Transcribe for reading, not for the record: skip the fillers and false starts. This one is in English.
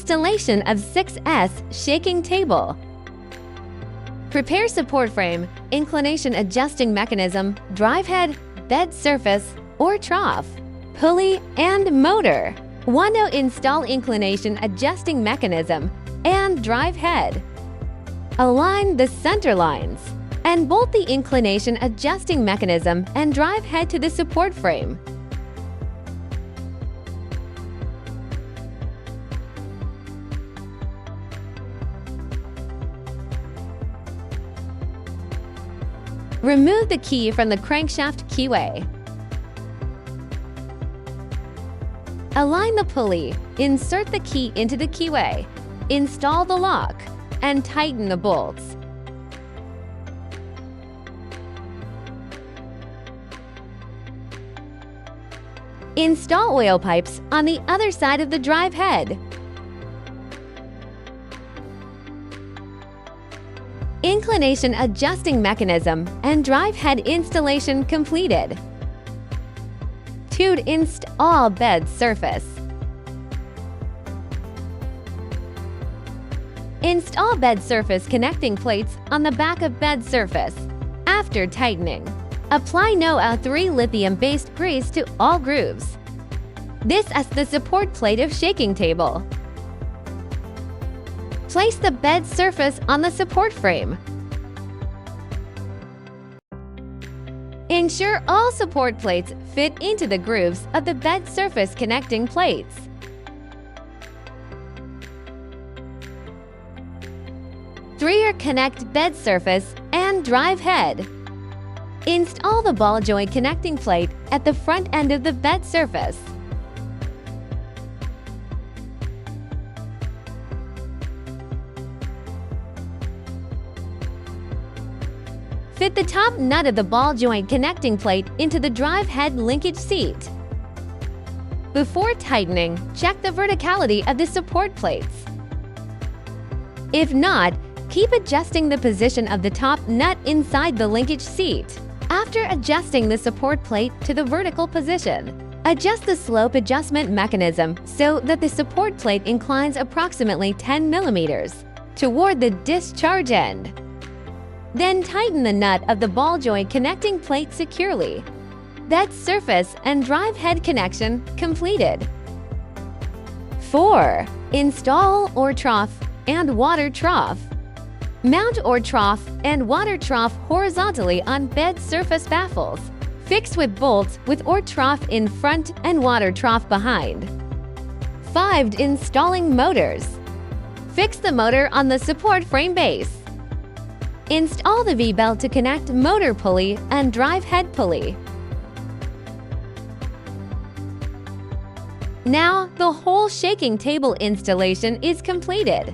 Installation of 6S shaking table. Prepare support frame, inclination adjusting mechanism, drive head, bed surface, or trough, pulley, and motor. Want to install inclination adjusting mechanism and drive head. Align the center lines and bolt the inclination adjusting mechanism and drive head to the support frame. Remove the key from the crankshaft keyway. Align the pulley, insert the key into the keyway, install the lock, and tighten the bolts. Install oil pipes on the other side of the drive head. Inclination adjusting mechanism and drive head installation completed. To install bed surface. Install bed surface connecting plates on the back of bed surface. After tightening, apply No-3 lithium-based grease to all grooves. This as the support plate of shaking table. Place the bed surface on the support frame. Ensure all support plates fit into the grooves of the bed surface connecting plates. Connect bed surface and drive head. Install the ball joint connecting plate at the front end of the bed surface. Fit the top nut of the ball joint connecting plate into the drive head linkage seat. Before tightening, check the verticality of the support plates. If not, keep adjusting the position of the top nut inside the linkage seat. After adjusting the support plate to the vertical position, adjust the slope adjustment mechanism so that the support plate inclines approximately 10 millimeters toward the discharge end. Then tighten the nut of the ball joint connecting plate securely. Bed surface and drive head connection completed. 4. Install or trough and water trough. Mount or trough and water trough horizontally on bed surface baffles. Fix with bolts with or trough in front and water trough behind. 5. Installing motors. Fix the motor on the support frame base. Install the V-belt to connect motor pulley and drive head pulley. Now, the whole shaking table installation is completed.